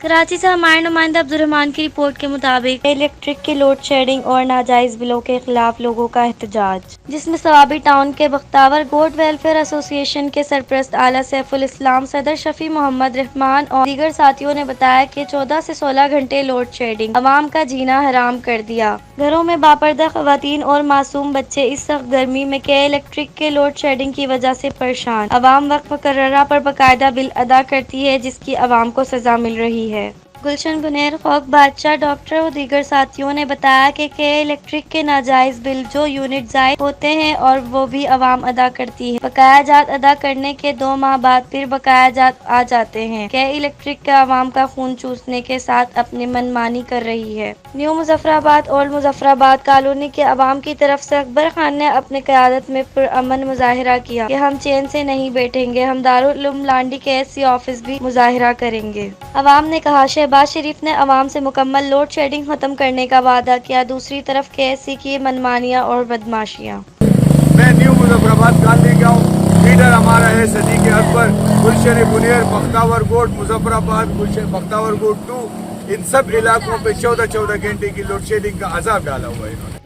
کراچی سے ہمارے نمائندہ عبدالرحمان کی رپورٹ کے مطابق الیکٹرک کی لوڈ شیڈنگ اور ناجائز بلوں کے خلاف لوگوں کا احتجاج، جس میں ثوابی ٹاؤن کے بختاور گوٹ ویلفیئر ایسوسی ایشن کے سرپرست اعلیٰ سیف الاسلام صدر شفیع محمد رحمان اور دیگر ساتھیوں نے بتایا کہ 14 سے 16 گھنٹے لوڈ شیڈنگ عوام کا جینا حرام کر دیا۔ گھروں میں باپردہ خواتین اور معصوم بچے اس سخت گرمی میں کے الیکٹرک کے لوڈ شیڈنگ کی وجہ سے پریشان۔ عوام وقت مقررہ پر باقاعدہ بل ادا کرتی ہے جس کی عوام کو سزا مل رہی ہے۔ گلشن گنیر، خوک بادشاہ، ڈاکٹر و دیگر ساتھیوں نے بتایا کہ الیکٹرک کے ناجائز بل جو یونٹ زائد ہوتے ہیں اور وہ بھی عوام ادا کرتی ہے، بقایا جات ادا کرنے کے 2 ماہ بعد پھر بقایا جات آ جاتے ہیں۔ الیکٹرک کا عوام کا خون چوسنے کے ساتھ اپنی من مانی کر رہی ہے۔ نیو مظفر آباد اولڈ مظفر آباد کالونی کے عوام کی طرف سے اکبر خان نے اپنی قیادت میں پرامن مظاہرہ کیا کہ ہم چین سے نہیں بیٹھیں گے، ہم دارالعلوم لانڈی کے ایس آفس بھی مظاہرہ کریں گے۔ عوام نے کہا، شہباز شریف نے عوام سے مکمل لوڈ شیڈنگ ختم کرنے کا وعدہ کیا، دوسری طرف کی منمانیاں اور بدماشیاں۔ میں نیو مظفر آباد کالونی کا ہوں، لیڈر ہمارا ہے صدیق اکبر، گلشن گنیر، بختاور گوٹ، مظفر آباد، گلشن بختاور گوٹ 2، ان سب علاقوں پہ 14 گھنٹے کی لوڈ شیڈنگ کا عذاب ڈالا ہوا ہے انہوں نے۔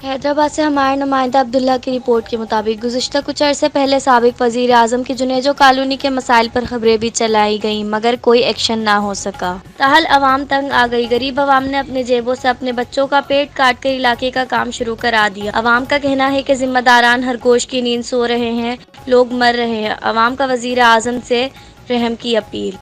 حیدرآباد سے ہمارے نمائندہ عبداللہ کی رپورٹ کے مطابق گزشتہ کچھ عرصے پہلے سابق وزیر اعظم کی جنیجو کالونی کے مسائل پر خبریں بھی چلائی گئیں مگر کوئی ایکشن نہ ہو سکا۔ تاحال عوام تنگ آ گئی، غریب عوام نے اپنے جیبوں سے اپنے بچوں کا پیٹ کاٹ کر علاقے کا کام شروع کرا دیا۔ عوام کا کہنا ہے کہ ذمہ داران ہر گوش کی نیند سو رہے ہیں، لوگ مر رہے ہیں۔ عوام کا وزیر اعظم سے رحم کی اپیل۔